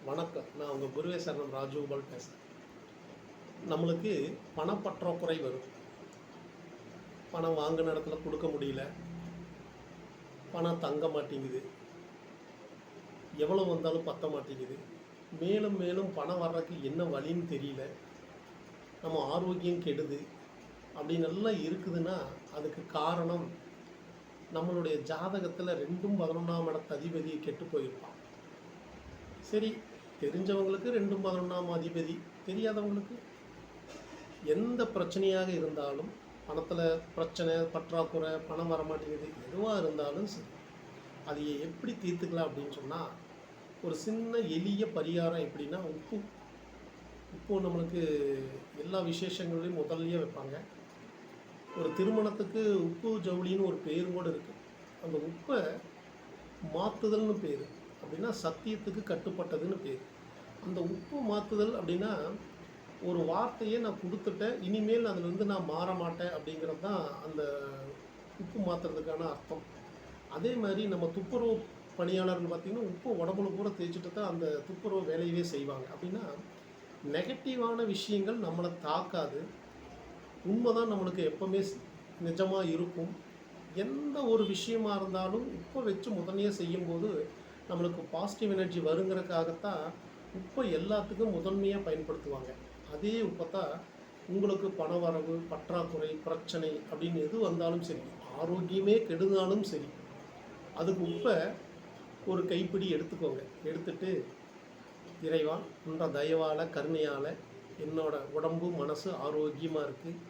வணக்கம். நான் உங்கள் குருவே சரணம் ராஜகோபால் பேசுகிறேன். நம்மளுக்கு பணப்பற்றாக்குறை வரும். பணம் வாங்கின இடத்துல கொடுக்க முடியல, பணம் தங்க மாட்டேங்குது, எவ்வளோ வந்தாலும் பத்த மாட்டேங்குது. மேலும் மேலும் பணம் வர்றதுக்கு என்ன வழின்னு தெரியல, நம்ம ஆரோக்கியம் கெடுது அப்படின்னு எல்லாம் இருக்குதுன்னா அதுக்கு காரணம் நம்மளுடைய ஜாதகத்தில் 2ம் 11ஆம் இடத்து அதிபதியை கெட்டு போயிருப்பான். சரி, தெரிஞ்சவங்களுக்கு 2ம் 11ஆம் அதிபதி, தெரியாதவங்களுக்கு எந்த பிரச்சனையாக இருந்தாலும், பணத்தில் பிரச்சனை, பற்றாக்குறை, பணம் வரமாட்டேங்குது, எதுவாக இருந்தாலும் சரி, அதை எப்படி தீர்த்துக்கலாம் அப்படின்னு சொன்னால், ஒரு சின்ன எளிய பரிகாரம் எப்படின்னா, உப்பு நம்மளுக்கு எல்லா விசேஷங்கள்லையும் முதல்லையே வைப்பாங்க. ஒரு திருமணத்துக்கு உப்பு ஜவுளின்னு ஒரு பேரும் கூட இருக்குது. அந்த உப்பை மாற்றுதல்னு பேர். அப்படின்னா சத்தியத்துக்கு கட்டுப்பட்டதுன்னு பேர். அந்த உப்பு மாற்றுதல் அப்படின்னா ஒரு வார்த்தையை நான் கொடுத்துட்டேன், இனிமேல் அதில் நான் மாற மாட்டேன் அப்படிங்கிறது தான் அந்த உப்பு மாற்றுறதுக்கான அர்த்தம். அதே மாதிரி நம்ம துப்புரவு பணியாளர்கள் பார்த்திங்கன்னா உப்பு உடம்புல பூரா தேய்ச்சிட்டு தான் அந்த துப்புரவு வேலையவே செய்வாங்க. அப்படின்னா நெகட்டிவான விஷயங்கள் நம்மளை தாக்காது. உண்மை தான் நம்மளுக்கு எப்போவுமே நிஜமாக இருக்கும். எந்த ஒரு விஷயமாக இருந்தாலும் உப்பை வச்சு முதன்மையாக செய்யும்போது நம்மளுக்கு பாசிட்டிவ் எனர்ஜி வருங்கிறதுக்காகத்தான் உப்பை எல்லாத்துக்கும் முதன்மையாக பயன்படுத்துவாங்க. அதே உப்பை தான் உங்களுக்கு பண வரவு, பற்றாக்குறை, பிரச்சனை அப்படின்னு எது வந்தாலும் சரி, ஆரோக்கியமே கெடுனாலும் சரி, அதுக்கு உப்பை ஒரு கைப்பிடி எடுத்துக்கோங்க. எடுத்துட்டு, இறைவா உன்ற தயவால் கருணையால் என்னோட உடம்பு மனசு ஆரோக்கியமாக இருக்குது,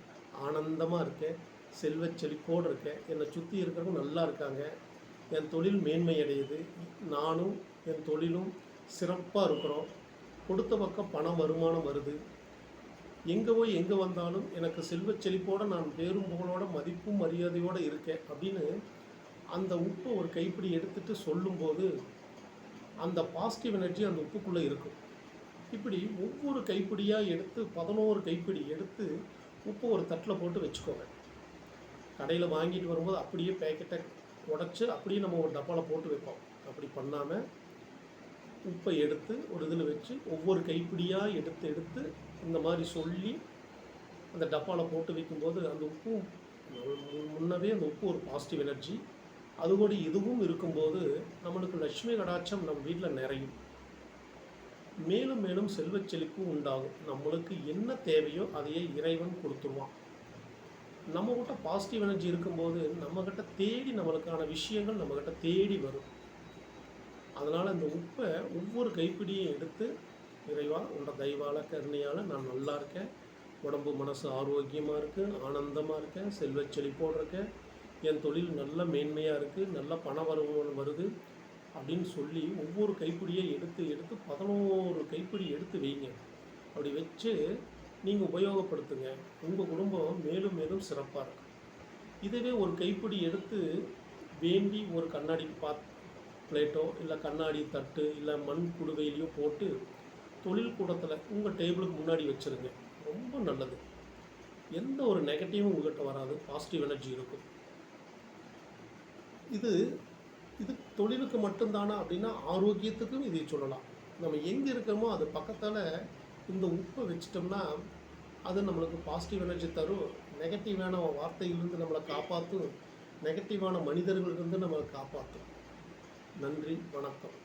ஆனந்தமாக இருக்கேன், செல்வச் செழிப்போடு இருக்கேன், என்னை சுற்றி இருக்கிறவங்க நல்லா இருக்காங்க, என் தொழில் மேன்மை அடையுது, நானும் என் தொழிலும் சிறப்பாக இருக்கிறோம், கொடுத்த பக்கம் பணம் வருமானம் வருது, எங்கே போய் எங்கே வந்தாலும் எனக்கு செல்வச் செழிப்போடு நான் பேரும் புகழோட மதிப்பும் மரியாதையோடு இருக்கேன் அப்படின்னு அந்த உப்பை ஒரு கைப்பிடி எடுத்துகிட்டு சொல்லும்போது அந்த பாசிட்டிவ் எனர்ஜி அந்த உப்புக்குள்ளே இருக்கும். இப்படி ஒவ்வொரு கைப்பிடியாக எடுத்து 11 கைப்பிடி எடுத்து உப்பு ஒரு தட்டில் போட்டு வச்சுக்கோங்க. கடையில் வாங்கிட்டு வரும்போது அப்படியே பேக்கெட்டை உடச்சி அப்படியே நம்ம ஒரு டப்பாவில் போட்டு வைப்போம். அப்படி பண்ணாமல் உப்பை எடுத்து ஒரு இதில் வச்சு ஒவ்வொரு கைப்பிடியாக எடுத்து இந்த மாதிரி சொல்லி அந்த டப்பாவில் போட்டு வைக்கும்போது அந்த உப்பு முன்னவே அந்த உப்பு ஒரு பாசிட்டிவ் எனர்ஜி, அதுகூட இதுவும் இருக்கும்போது நம்மளுக்கு லட்சுமி கடாட்சம் நம்ம வீட்டில் நிறையும், மேலும் மேலும் செல்வச் செழிப்பு உண்டாகும். நம்மளுக்கு என்ன தேவையோ அதையே இறைவன் கொடுத்துருவான். நம்மக்கிட்ட பாசிட்டிவ் எனர்ஜி இருக்கும்போது நம்மக்கிட்ட தேடி நம்மளுக்கான விஷயங்கள் நம்மக்கிட்ட தேடி வரும். அதனால் இந்த உப்பை ஒவ்வொரு கைப்பிடியும் எடுத்து, இறைவா உன்ற தயவால் கருணையால் நான் நல்லா இருக்கேன், உடம்பு மனசு ஆரோக்கியமாக இருக்குது, ஆனந்தமாக இருக்கேன், செல்வச் செழிப்போடு இருக்கேன், என் தொழில் நல்ல மேன்மையாக இருக்குது, நல்ல பண வருமானம் வருது அப்படின்னு சொல்லி ஒவ்வொரு கைப்பிடியை எடுத்து 11 கைப்பிடி எடுத்து வைங்க. அப்படி வச்சு நீங்கள் உபயோகப்படுத்துங்க. உங்கள் குடும்பம் மேலும் மேலும் சிறப்பாக இருக்கும். இதுவே ஒரு கைப்பிடி எடுத்து வேண்டி ஒரு கண்ணாடி பிளேட்டோ இல்லை கண்ணாடி தட்டு இல்லை மண் குடுவையிலையோ போட்டு தொழில் கூடத்தில் உங்கள் டேபிளுக்கு முன்னாடி வச்சுருங்க. ரொம்ப நல்லது. எந்த ஒரு நெகட்டிவும் உங்கள்கிட்ட வராது, பாசிட்டிவ் எனர்ஜி இருக்கும். இது தொழிலுக்கு மட்டும்தானா அப்படின்னா ஆரோக்கியத்துக்கும் இதை சொல்லலாம். நம்ம எங்கே இருக்கோமோ அது பக்கத்தில் இந்த உப்பை வச்சிட்டோம்னா அது நம்மளுக்கு பாசிட்டிவ் எனர்ஜி தரும். நெகட்டிவான வார்த்தையிலிருந்து நம்மளை காப்பாற்றும், நெகட்டிவான மனிதர்களிலிருந்து நம்மளை காப்பாற்றும். நன்றி, வணக்கம்.